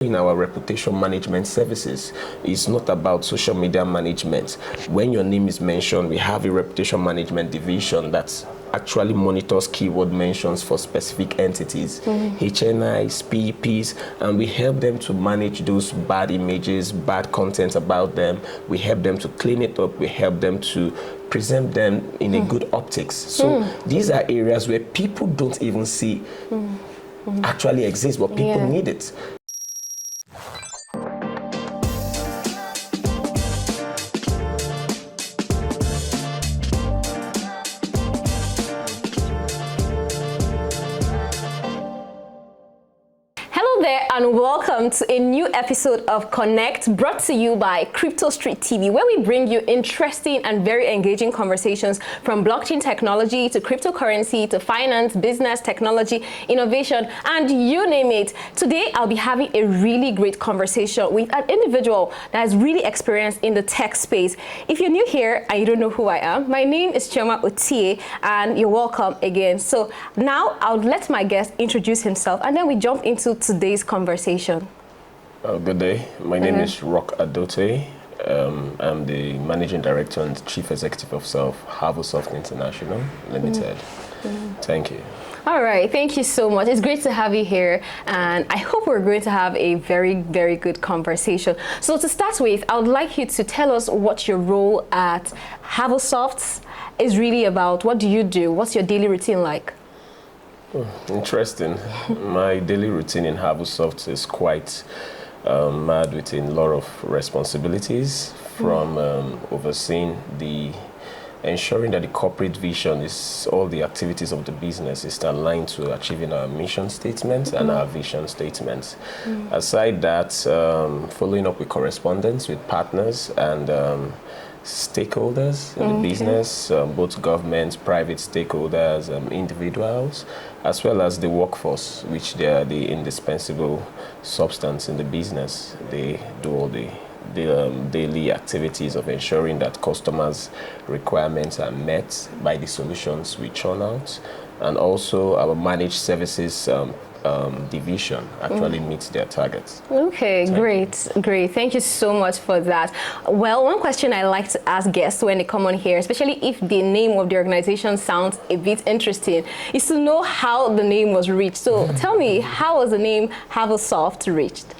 in our reputation management services, it's not about social media management. When your name is mentioned, we have a reputation management division that actually monitors keyword mentions for specific entities, HNIs, PEPs, and we help them to manage those bad images, bad content about them. We help them to clean it up. We help them to present them in a good optics. So these are areas where people don't even see actually exist, but people need it. And welcome to a new episode of Connect, brought to you by Crypto Street TV, where we bring you interesting and very engaging conversations from blockchain technology to cryptocurrency to finance, business, technology, innovation, and you name it. Today, I'll be having a really great conversation with an individual that is really experienced in the tech space. If you're new here and you don't know who I am, my name is Chioma Otie, and you're welcome again. So now I'll let my guest introduce himself, and then we jump into today's conversation. Good day. My name is Adote. I'm the Managing Director and Chief Executive Officer of Havosoft International Limited. Thank you. All right, thank you so much. It's great to have you here, and I hope we're going to have a very, very good conversation. So to start with, I would like you to tell us what your role at Havosoft is really about. What do you do? What's your daily routine like? Interesting. My daily routine in Havosoft is quite mad with a lot of responsibilities, from overseeing ensuring that the corporate vision is all the activities of the business is aligned to achieving our mission statement and our vision statements. Aside that, following up with correspondence with partners and stakeholders in the business, both government, private stakeholders, individuals, as well as the workforce, which they are the indispensable substance in the business. They do all the daily activities of ensuring that customers' requirements are met by the solutions we churn out, and also our managed services division actually meets their targets. Okay, great. Thank you so much for that. Well, one question I like to ask guests when they come on here, especially if the name of the organization sounds a bit interesting, is to know how the name was reached. So tell me, how was the name Havosoft reached?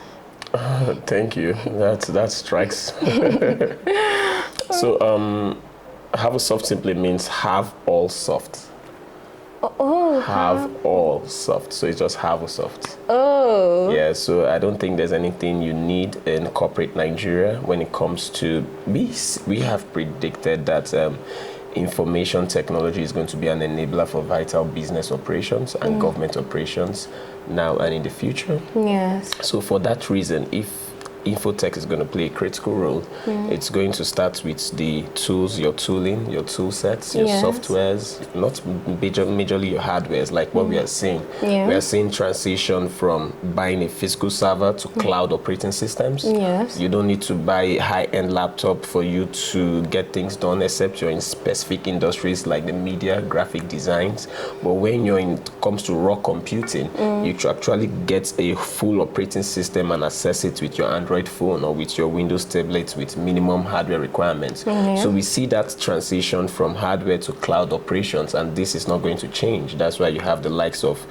Thank you. That strikes. So Havosoft simply means have all soft. Have all soft. So it's just Havosoft. Oh. Yeah, so I don't think there's anything you need in corporate Nigeria when it comes to we have predicted that information technology is going to be an enabler for vital business operations and government operations now and in the future. Yes. So for that reason, if infotech is going to play a critical role, it's going to start with the tools, your tooling, your tool sets, your softwares, not majorly your hardwares, like what we are seeing. We are seeing transition from buying a physical server to cloud operating systems. You don't need to buy a high-end laptop for you to get things done, except you're in specific industries like the media, graphic designs. But when comes to raw computing, you actually get a full operating system and access it with your Android phone or with your Windows tablet with minimum hardware requirements. So we see that transition from hardware to cloud operations, and this is not going to change. That's why you have the likes of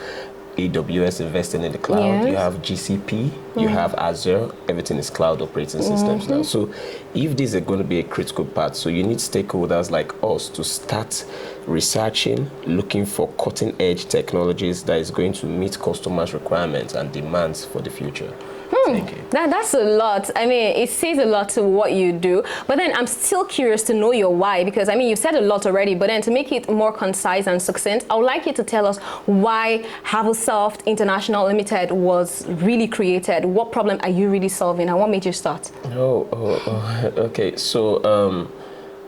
AWS investing in the cloud, you have GCP, you have Azure, everything is cloud operating systems now. So if these are going to be a critical part, so you need stakeholders like us to start researching, looking for cutting edge technologies that is going to meet customers' requirements and demands for the future. Thank you. That's a lot. I mean, it says a lot to what you do, but then I'm still curious to know your why, because I mean, you've said a lot already, but then to make it more concise and succinct, I would like you to tell us why Havosoft International Limited was really created. What problem are you really solving, and what made you start? Okay. So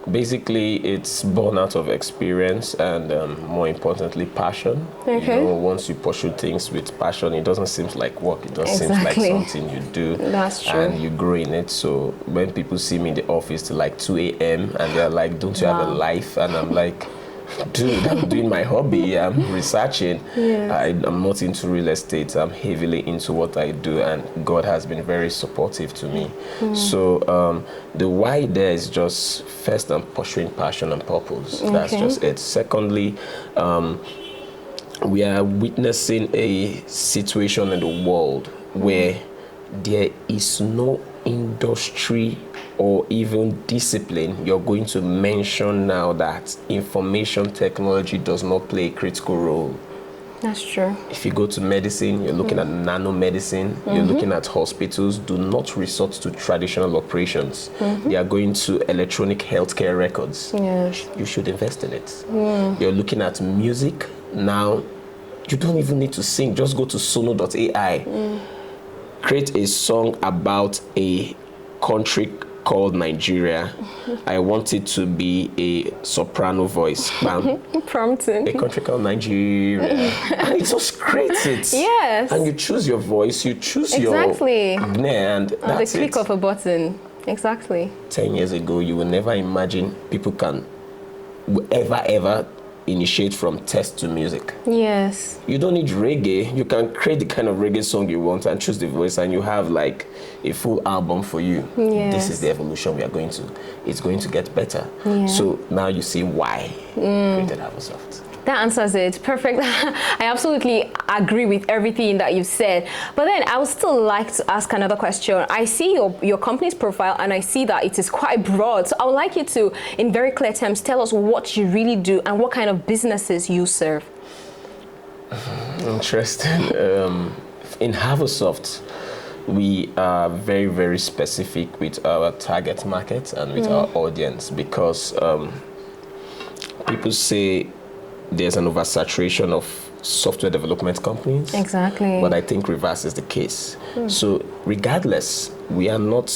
basically, it's born out of experience and more importantly, passion. Okay. You know, once you pursue things with passion, it doesn't seem like work. It just seems like something you do. That's true. And you grow in it. So when people see me in the office till like 2 a.m. and they're like, "Don't you have a life?" And I'm like, I'm doing my hobby. I'm researching. Yes. I'm not into real estate. I'm heavily into what I do, and God has been very supportive to me. So the why there is just, first, I'm pursuing passion and purpose. That's just it. Secondly, we are witnessing a situation in the world where there is no industry or even discipline you're going to mention now that information technology does not play a critical role. That's true. If you go to medicine, you're looking at nanomedicine, you're looking at hospitals, do not resort to traditional operations. They are going to electronic healthcare records. Yes. You should invest in it. You're looking at music now, you don't even need to sing, just go to sono.ai. Create a song about a country called Nigeria. I want it to be a soprano voice. Prompting. A country called Nigeria. And it just creates it. Yes. And you choose your voice, you choose Exactly. your and that's the click it. of a button. Exactly. 10 years ago, you will never imagine people can ever initiate from text to music. Yes. You don't need reggae. You can create the kind of reggae song you want and choose the voice, and you have like a full album for you. Yes. This is the evolution we are going to. It's going to get better. Yeah. So now you see why we created Havosoft. That answers it. Perfect. I absolutely agree with everything that you've said. But then I would still like to ask another question. I see your company's profile and I see that it is quite broad. So I would like you to, in very clear terms, tell us what you really do and what kind of businesses you serve. Interesting. In Havosoft, we are very, very specific with our target market and with our audience, because people say there's an oversaturation of software development companies. Exactly. But I think reverse is the case. So regardless, we are not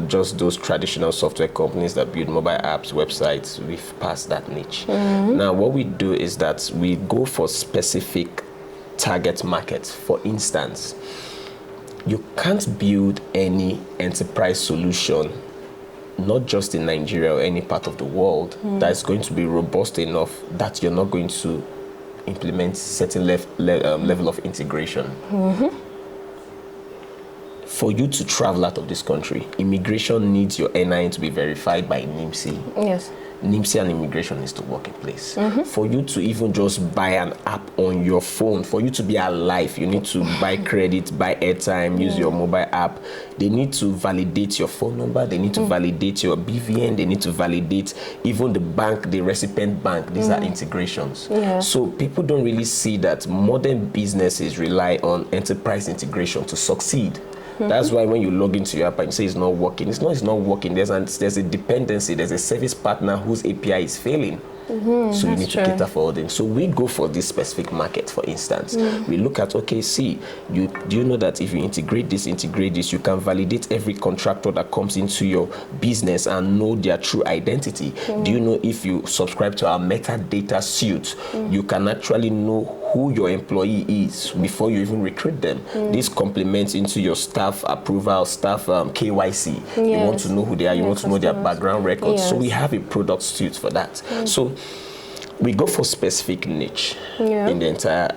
just those traditional software companies that build mobile apps, websites. We've passed that niche. Now, what we do is that we go for specific target markets. For instance, you can't build any enterprise solution, not just in Nigeria or any part of the world, that's going to be robust enough that you're not going to implement certain level of integration. For you to travel out of this country, immigration needs your NIN to be verified by NIMC. Yes. NIMC and immigration needs to work in place. For you to even just buy an app on your phone, for you to be alive, you need to buy credit, buy airtime, use your mobile app. They need to validate your phone number, they need to validate your BVN, they need to validate even the bank, the recipient bank. These are integrations. So people don't really see that modern businesses rely on enterprise integration to succeed. That's why when you log into your app and you say it's not working, it's not working. There's a dependency, there's a service partner whose API is failing. So you need to cater for all them. So we go for this specific market, for instance. We look at, okay, do you know that if you integrate this, you can validate every contractor that comes into your business and know their true identity? Do you know if you subscribe to our metadata suite, you can actually know who your employee is before you even recruit them? This complements into your staff approval, staff KYC. You want to know who they are, you want to know their background records. So we have a product suite for that. So we go for specific niche in the entire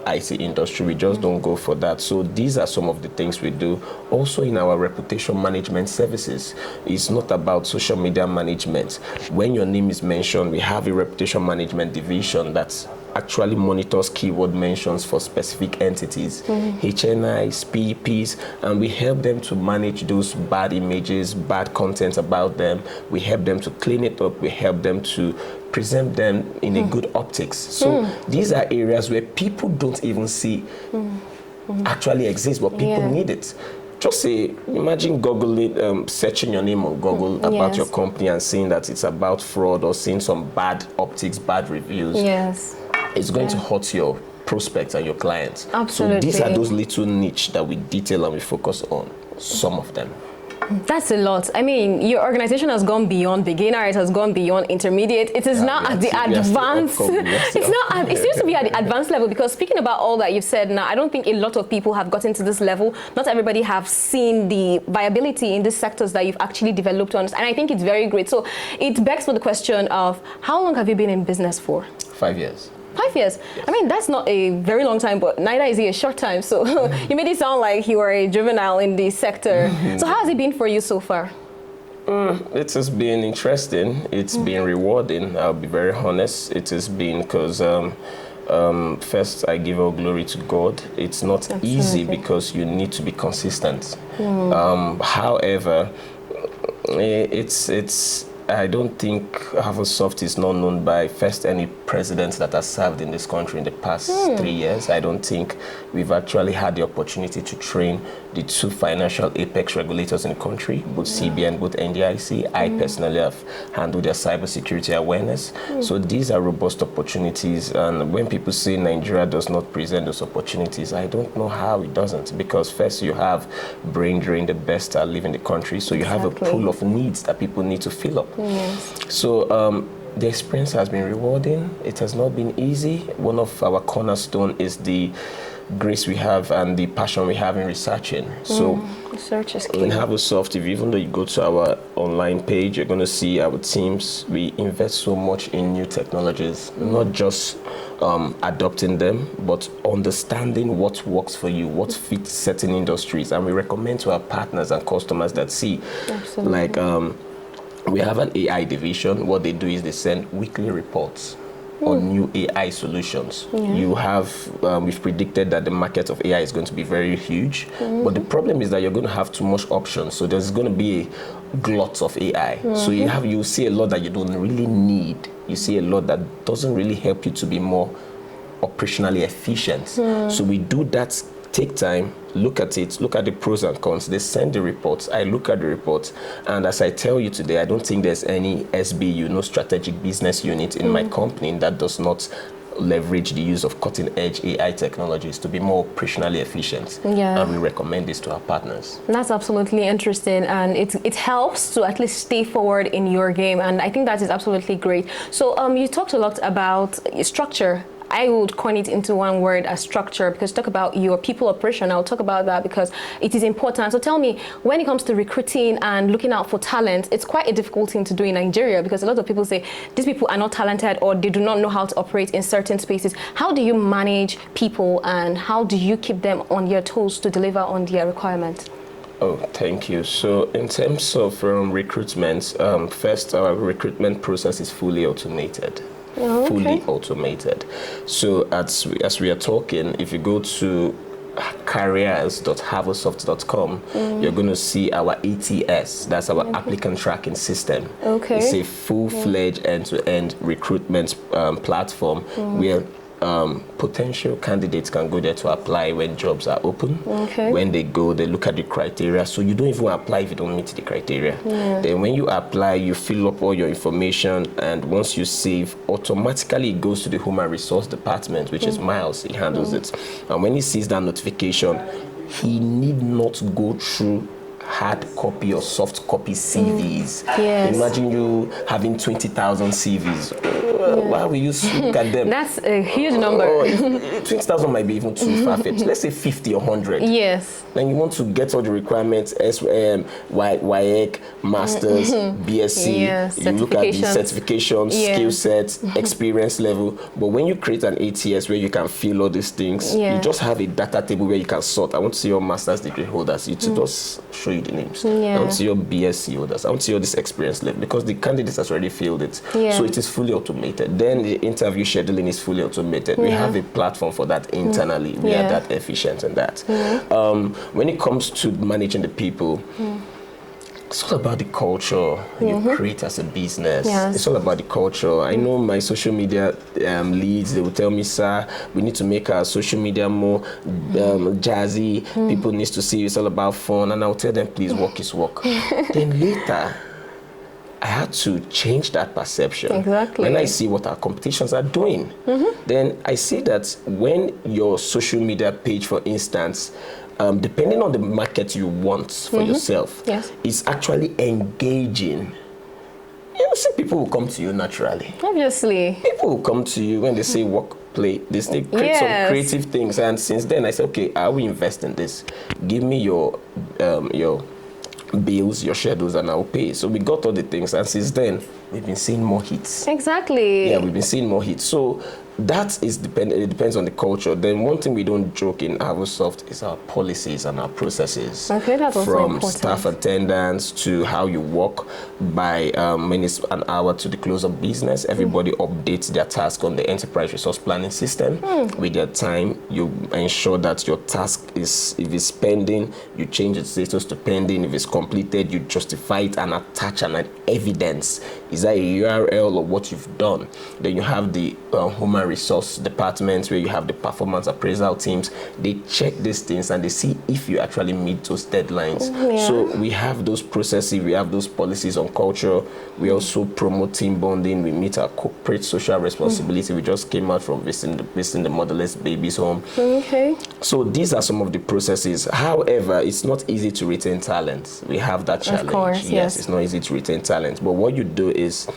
IT industry. We just don't go for that. So these are some of the things we do. Also in our reputation management services, it's not about social media management. When your name is mentioned, we have a reputation management division that's actually monitors keyword mentions for specific entities, HNIs, PEPs, and we help them to manage those bad images, bad content about them. We help them to clean it up. We help them to present them in a good optics. So these are areas where people don't even see actually exist, but people need it. Just say, imagine Google searching your name on Google about your company and seeing that it's about fraud or seeing some bad optics, bad reviews. It's going to hurt your prospects and your clients. Absolutely. So these are those little niche that we detail and we focus on, some of them. That's a lot. I mean, your organization has gone beyond beginner, it has gone beyond intermediate. It is now at the advanced. It seems to be at the advanced level, because speaking about all that you've said now, I don't think a lot of people have gotten to this level. Not everybody have seen the viability in these sectors that you've actually developed on, and I think it's very great. So it begs for the question of, how long have you been in business for? 5 years. 5 years? Yes. I mean, that's not a very long time, but neither is it a short time. So you made it sound like you were a juvenile in the sector. So how has it been for you so far? It has been interesting. It's been rewarding. I'll be very honest. It has been because first, I give all glory to God. It's not easy because you need to be consistent. However, I don't think Havosoft is not known by first any presidents that have served in this country in the past 3 years. I don't think we've actually had the opportunity to train the 2 financial apex regulators in the country, both CBN, both NDIC. I personally have handled their cybersecurity awareness. So these are robust opportunities. And when people say Nigeria does not present those opportunities, I don't know how it doesn't. Because first you have brain drain, the best that live in the country. So you have a pool of needs that people need to fill up. Yes. So the experience has been rewarding. It has not been easy. One of our cornerstone is the grace we have and the passion we have in researching. So research is key. In Havosoft, even though you go to our online page, you're going to see our teams. We invest so much in new technologies, not just adopting them, but understanding what works for you, what fits certain industries. And we recommend to our partners and customers that see, like we have an AI division. What they do is they send weekly reports on new AI solutions. You have, we've predicted that the market of AI is going to be very huge, but the problem is that you're going to have too much options. So there's going to be a glut of AI. So you see a lot that you don't really need. You see a lot that doesn't really help you to be more operationally efficient. So we do that. Take time, look at it, look at the pros and cons. They send the reports, I look at the reports, and as I tell you today, I don't think there's any SBU, no strategic business unit in my company that does not leverage the use of cutting-edge AI technologies to be more operationally efficient. And we recommend this to our partners. That's absolutely interesting, and it helps to at least stay forward in your game, and I think that is absolutely great. So you talked a lot about structure. I would coin it into one word as structure, because talk about your people operation. I'll talk about that because it is important. So tell me, when it comes to recruiting and looking out for talent, it's quite a difficult thing to do in Nigeria because a lot of people say these people are not talented or they do not know how to operate in certain spaces. How do you manage people and how do you keep them on your toes to deliver on their requirements? Oh, thank you. So in terms of recruitment, first, our recruitment process is fully automated. Fully automated. So as we are talking, if you go to careers.havosoft.com, you're going to see our ATS. That's our applicant tracking system. It's a full-fledged end-to-end recruitment platform where potential candidates can go there to apply when jobs are open. When they go, they look at the criteria. So you don't even apply if you don't meet the criteria. Then when you apply, you fill up all your information, and once you save, automatically it goes to the human resource department, which is Miles. He handles it. And when he sees that notification, he need not go through hard copy or soft copy CVs. Imagine you having 20,000 CVs. Why will you look at them? That's a huge number. 20,000 might be even too far-fetched. Let's say 50 or 100. Then you want to get all the requirements, SWM, WAEC, Masters, BSc. You look at the certifications, skill sets, experience level. But when you create an ATS where you can fill all these things, you just have a data table where you can sort. I want to see your master's degree holders. It just show you the names. I want to see your BSc holders. I want to see all this experience level because the candidates has already filled it. So it is fully automated. Then the interview scheduling is fully automated. We have a platform for that internally. We are that efficient in that. When it comes to managing the people, it's all about the culture you create as a business. It's all about the culture. I know my social media leads, they will tell me, sir, we need to make our social media more jazzy. People need to see it's all about fun. And I'll tell them, please, work is work. Then later, I had to change that perception. When I see what our competitions are doing, then I see that when your social media page, for instance, depending on the market you want for yourself, is actually engaging. You know, see, people will come to you naturally. Obviously. People will come to you when they say work, play, they say create some creative things. And since then I said, okay, I will invest in this. Give me your bills, your schedules, and I'll pay. So we got all the things, and since then we've been seeing more hits. Exactly. Yeah, we've been seeing more hits. So that is it depends on the culture. Then one thing we don't joke in Havosoft is our policies and our processes. Okay, that's also from important. Staff attendance to how you work by when it's an hour to the close of business. Everybody updates their task on the enterprise resource planning system with their time. You ensure that your task is, if it's pending, you change its status to pending. If it's completed, you justify it and attach an evidence. Is that a URL or what you've done? Then you have the human resource departments where you have the performance appraisal teams. They check these things and they see if you actually meet those deadlines. Yeah. So we have those processes, we have those policies on culture. We also promote team bonding. We meet our corporate social responsibility. We just came out from visiting the motherless babies home. Okay. So these are some of the processes. However, it's not easy to retain talent. We have that challenge. Of course, yes. It's not easy to retain talent. But what you do is,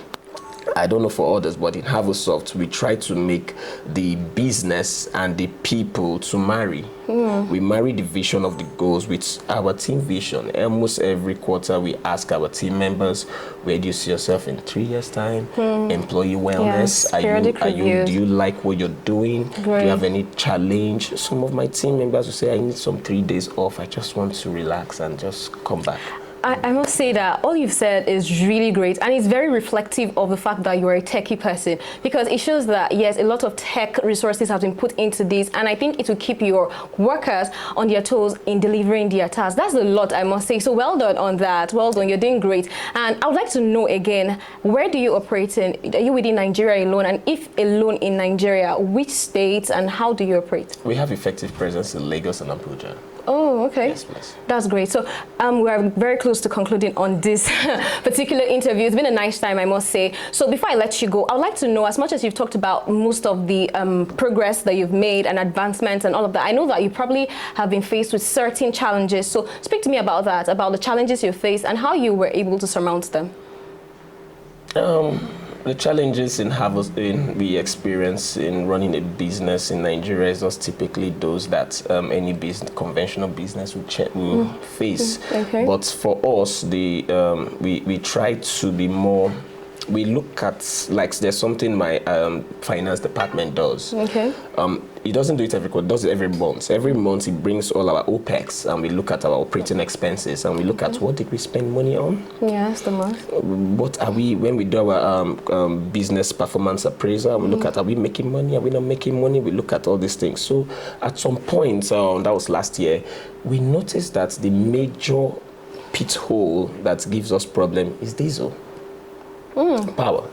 I don't know for others, but in Havosoft, we try to make the business and the people to marry. We marry the vision of the goals with our team vision. Almost every quarter, we ask our team members, where do you see yourself in 3 years' time? Employee wellness. Yes, do you like what you're doing? Great. Do you have any challenge? Some of my team members will say, I need some 3 days off. I just want to relax and just come back. I must say that all you've said is really great, and it's very reflective of the fact that you're a techie person, because it shows that, yes, a lot of tech resources have been put into this, and I think it will keep your workers on their toes in delivering their tasks. That's a lot, I must say. So well done on that. Well done. You're doing great. And I would like to know again, where do you operate in? Are you within Nigeria alone? And if alone in Nigeria, which states and how do you operate? We have effective presence in Lagos and Abuja. Oh, okay. Yes, please. That's great. So we are very close to concluding on this particular interview. It's been a nice time, I must say. So before I let you go, I would like to know, as much as you've talked about most of the progress that you've made and advancements and all of that, I know that you probably have been faced with certain challenges. So speak to me about that, about the challenges you faced and how you were able to surmount them. The challenges we experience in running a business in Nigeria is just typically those that any conventional business will face. Okay. But for us, we try to be more. We look at, like, there's something my finance department does. Okay. It doesn't do it every quarter, it does it every month. Every month it brings all our OPEX and we look at our operating expenses and we look at what did we spend money on. Yes, the month. What are we, when we do our business performance appraisal, we look at, are we making money, are we not making money? We look at all these things. So at some point, that was last year, we noticed that the major pit hole that gives us problem is diesel. Power.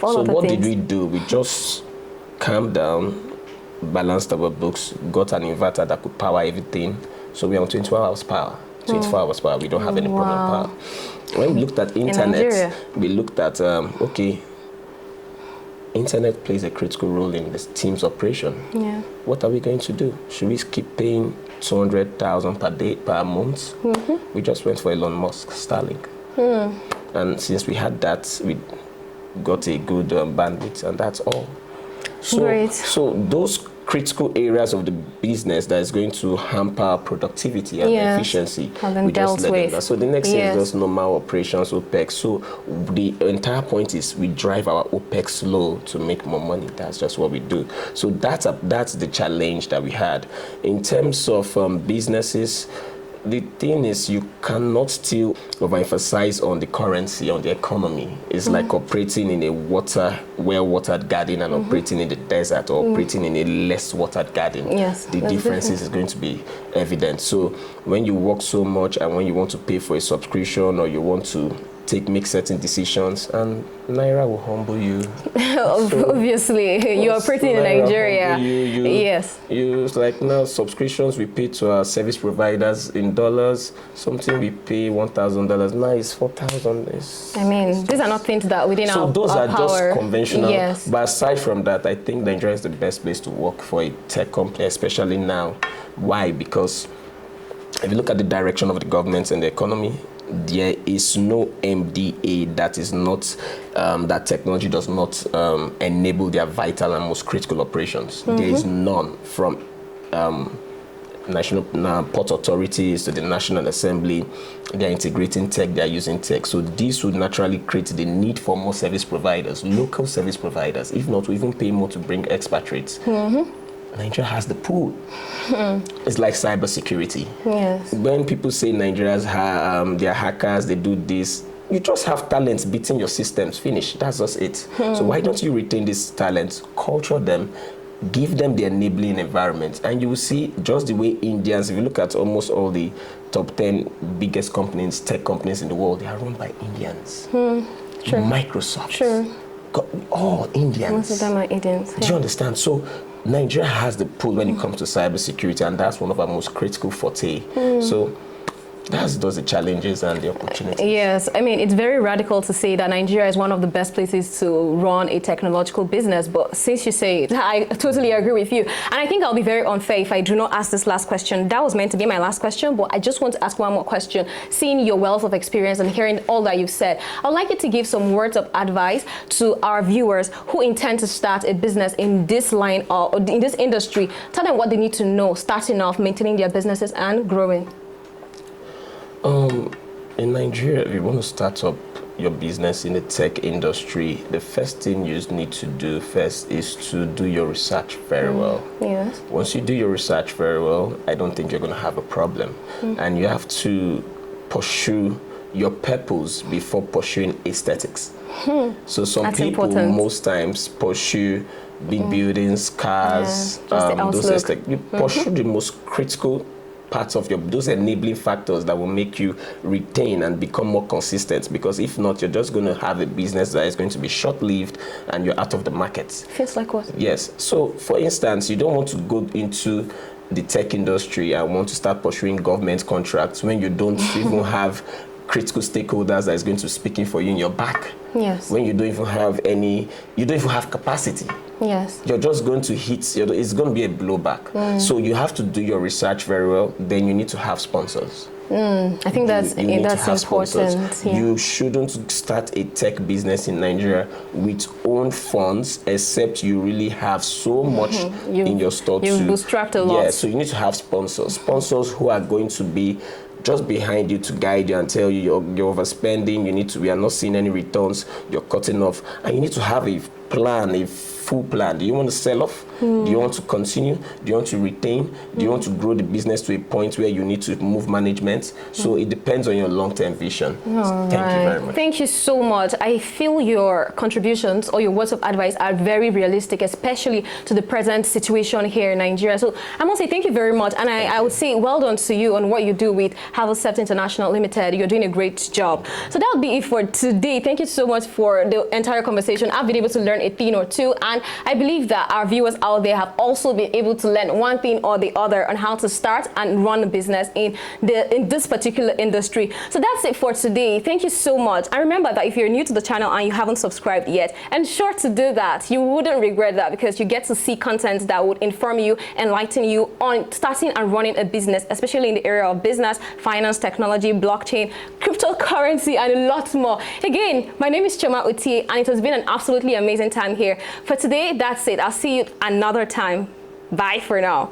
So what did we do? We just calmed down, balanced our books, got an inverter that could power everything. So we're on 24 hours power. 24 hours power. We don't have any problem with power. When we looked at internet, we looked at, okay, internet plays a critical role in this team's operation. Yeah. What are we going to do? Should we keep paying 200,000 per day, per month? We just went for Elon Musk, Starlink. And since we had that, we got a good bandwidth, and that's all. So, Great. So those critical areas of the business that is going to hamper productivity and efficiency, we just let them down. So the next thing is just normal operations, OPEX. So the entire point is we drive our OPEX low to make more money. That's just what we do. So that's the challenge that we had. In terms of businesses, the thing is, you cannot still overemphasize on the currency, on the economy. It's like operating in a well-watered garden and operating in the desert, or operating in a less watered garden. Yes, the differences is going to be evident. So when you work so much and when you want to pay for a subscription or you want to make certain decisions, and Naira will humble you. So, obviously, you're operating in Nigeria. Yes. It's like now subscriptions we pay to our service providers in dollars. Something we pay $1,000. Now it's $4,000. I mean, these are not things that within our power. So those are just conventional. Yes. But aside from that, I think Nigeria is the best place to work for a tech company, especially now. Why? Because if you look at the direction of the government and the economy, there is no MDA that is not that technology does not enable their vital and most critical operations. There is none, from national port authorities to the National Assembly. They're integrating tech, they're using tech. So this would naturally create the need for more service providers, local service providers, if not, we even pay more to bring expatriates. Nigeria has the pool. It's like cybersecurity. Yes. When people say Nigerians they're hackers, they do this, you just have talents beating your systems, finish. That's just it. So why don't you retain these talents, culture them, give them the enabling environment, and you will see just the way Indians, if you look at almost all the top 10 biggest companies, tech companies in the world, they are run by Indians. Sure. Microsoft. Sure. All Indians. Most of them are Indians. Do you understand? So Nigeria has the pull when it comes to cybersecurity, and that's one of our most critical forte. So that's those the challenges and the opportunities. Yes, I mean, it's very radical to say that Nigeria is one of the best places to run a technological business, but since you say it, I totally agree with you. And I think I'll be very unfair if I do not ask this last question. That was meant to be my last question, but I just want to ask one more question. Seeing your wealth of experience and hearing all that you've said, I'd like you to give some words of advice to our viewers who intend to start a business in this line or in this industry. Tell them what they need to know, starting off, maintaining their businesses and growing. In Nigeria, if you want to start up your business in the tech industry, the first thing you need to do first is to do your research very well. Yes. Once you do your research very well, I don't think you're going to have a problem. And you have to pursue your purpose before pursuing aesthetics. So some people most times pursue big buildings, cars, those aesthetics. You pursue the most critical parts of those enabling factors that will make you retain and become more consistent, because if not, you're just going to have a business that is going to be short-lived and you're out of the market. Feels like what? Yes. So for instance, you don't want to go into the tech industry and want to start pursuing government contracts when you don't even have critical stakeholders that is going to speak in for you in your back. Yes. When you don't even have you don't even have capacity. Yes. You're just going to hit, it's going to be a blowback. So you have to do your research very well. Then you need to have sponsors. I think that's important. Yeah. You shouldn't start a tech business in Nigeria with own funds, except you really have so much in your store. You've bootstrapped a lot. Yeah, so you need to have sponsors who are going to be just behind you to guide you and tell you you're overspending, we are not seeing any returns, you're cutting off, and you need to have a plan, a full plan. Do you want to sell off? Do you want to continue? Do you want to retain? Do you want to grow the business to a point where you need to move management? So it depends on your long-term vision. Thank you very much. Thank you so much. I feel your contributions or your words of advice are very realistic, especially to the present situation here in Nigeria. So I must say thank you very much. And I would say well done to you on what you do with Havosoft International Limited. You're doing a great job. So that would be it for today. Thank you so much for the entire conversation. I've been able to learn a thing or two, and I believe that our viewers out there have also been able to learn one thing or the other on how to start and run a business in this particular industry. So that's it for today. Thank you so much. And remember that if you're new to the channel and you haven't subscribed yet, ensure to do that. You wouldn't regret that, because you get to see content that would inform you, enlighten you on starting and running a business, especially in the area of business, finance, technology, blockchain, cryptocurrency, and a lot more. Again, my name is Choma Otie, and it has been an absolutely amazing time here. For today, that's it. I'll see you another time. Bye for now.